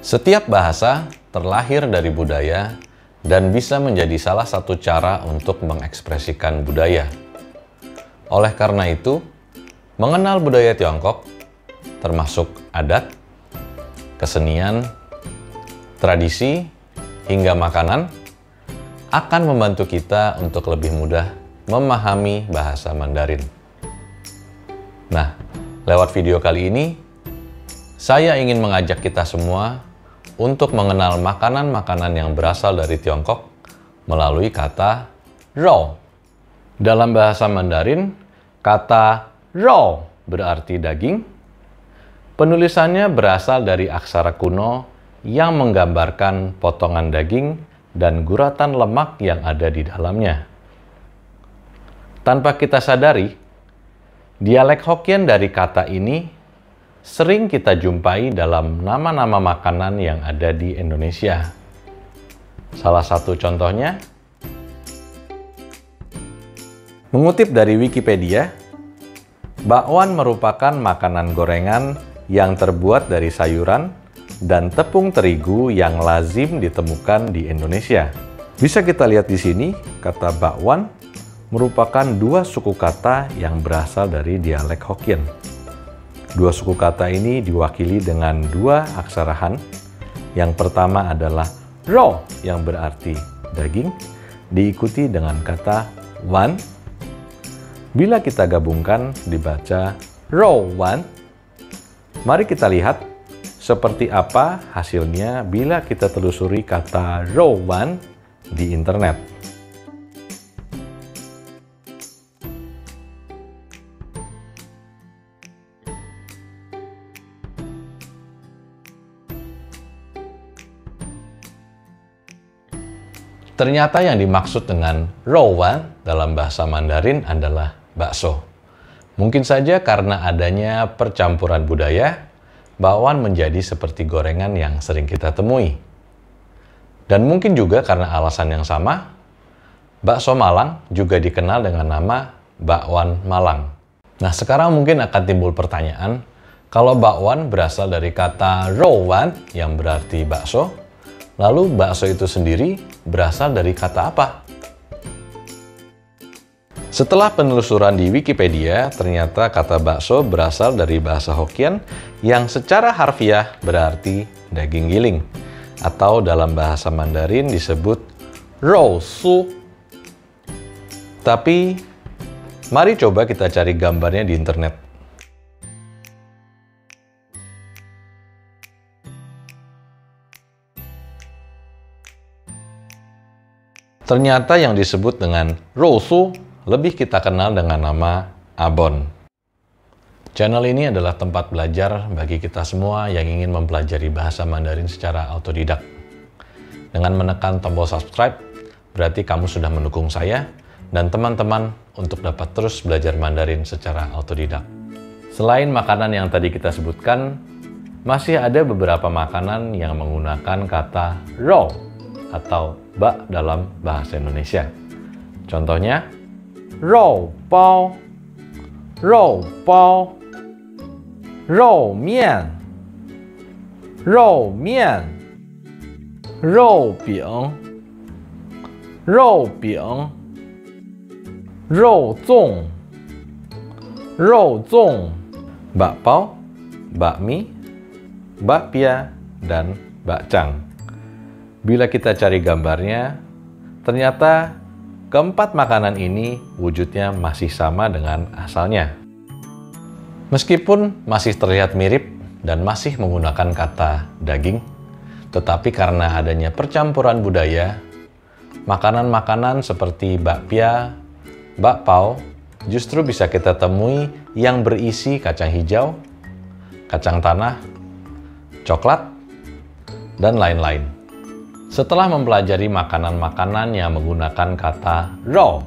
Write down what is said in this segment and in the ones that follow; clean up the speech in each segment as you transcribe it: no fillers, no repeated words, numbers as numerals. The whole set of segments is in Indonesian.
Setiap bahasa terlahir dari budaya dan bisa menjadi salah satu cara untuk mengekspresikan budaya. Oleh karena itu, mengenal budaya Tiongkok, termasuk adat, kesenian, tradisi, hingga makanan, akan membantu kita untuk lebih mudah memahami bahasa Mandarin. Nah, lewat video kali ini, saya ingin mengajak kita semua untuk mengenal makanan-makanan yang berasal dari Tiongkok melalui kata rou. Dalam bahasa Mandarin, kata rou berarti daging. Penulisannya berasal dari aksara kuno yang menggambarkan potongan daging dan guratan lemak yang ada di dalamnya. Tanpa kita sadari, dialek Hokkien dari kata ini sering kita jumpai dalam nama-nama makanan yang ada di Indonesia. Salah satu contohnya, mengutip dari Wikipedia, bakwan merupakan makanan gorengan yang terbuat dari sayuran dan tepung terigu yang lazim ditemukan di Indonesia. Bisa kita lihat di sini, kata bakwan merupakan dua suku kata yang berasal dari dialek Hokkien. Dua suku kata ini diwakili dengan dua aksara Han. Yang pertama adalah rou yang berarti daging, diikuti dengan kata wan. Bila kita gabungkan dibaca rou wan. Mari kita lihat seperti apa hasilnya bila kita telusuri kata rou wan di internet. Ternyata yang dimaksud dengan rou wan dalam bahasa Mandarin adalah bakso. Mungkin saja karena adanya percampuran budaya, bakwan menjadi seperti gorengan yang sering kita temui. Dan mungkin juga karena alasan yang sama, bakso Malang juga dikenal dengan nama bakwan Malang. Nah, sekarang mungkin akan timbul pertanyaan, kalau bakwan berasal dari kata rou wan yang berarti bakso, lalu bakso itu sendiri berasal dari kata apa? Setelah penelusuran di Wikipedia, ternyata kata bakso berasal dari bahasa Hokkien yang secara harfiah berarti daging giling, atau dalam bahasa Mandarin disebut rou su. Tapi, mari coba kita cari gambarnya di internet. Ternyata yang disebut dengan rou su lebih kita kenal dengan nama abon. Channel ini adalah tempat belajar bagi kita semua yang ingin mempelajari bahasa Mandarin secara autodidak. Dengan menekan tombol subscribe, berarti kamu sudah mendukung saya dan teman-teman untuk dapat terus belajar Mandarin secara autodidak. Selain makanan yang tadi kita sebutkan, masih ada beberapa makanan yang menggunakan kata rou atau bak dalam bahasa Indonesia. Contohnya, rou bao, rou bao, rou mian, rou mian, rou bing, rou bing, rou zong, rou zong, bakpao, bakmi, bakpia, dan bakcang. Bila kita cari gambarnya, ternyata keempat makanan ini wujudnya masih sama dengan asalnya. Meskipun masih terlihat mirip dan masih menggunakan kata daging, tetapi karena adanya percampuran budaya, makanan-makanan seperti bakpia, bakpao justru bisa kita temui yang berisi kacang hijau, kacang tanah, coklat, dan lain-lain. Setelah mempelajari makanan-makanan yang menggunakan kata rou,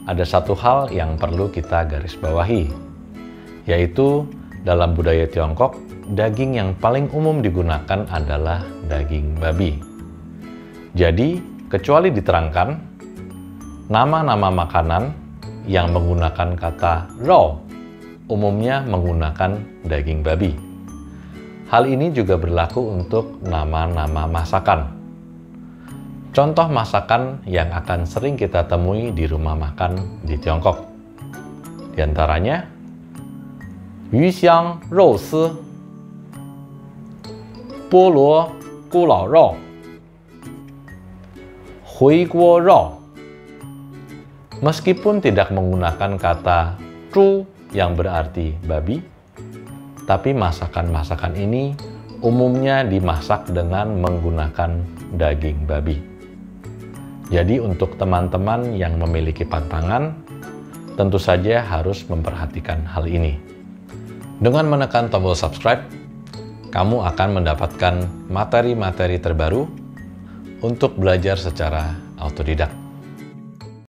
ada satu hal yang perlu kita garis bawahi, yaitu dalam budaya Tiongkok, daging yang paling umum digunakan adalah daging babi. Jadi, kecuali diterangkan, nama-nama makanan yang menggunakan kata rou umumnya menggunakan daging babi. Hal ini juga berlaku untuk nama-nama masakan. Contoh masakan yang akan sering kita temui di rumah makan di Tiongkok. Di antaranya, Yu xiang rou si, Bo luo gu lao rou, Hui guo rou. Meskipun tidak menggunakan kata zhu yang berarti babi, tapi masakan-masakan ini umumnya dimasak dengan menggunakan daging babi. Jadi untuk teman-teman yang memiliki pantangan, tentu saja harus memperhatikan hal ini. Dengan menekan tombol subscribe, kamu akan mendapatkan materi-materi terbaru untuk belajar secara autodidak.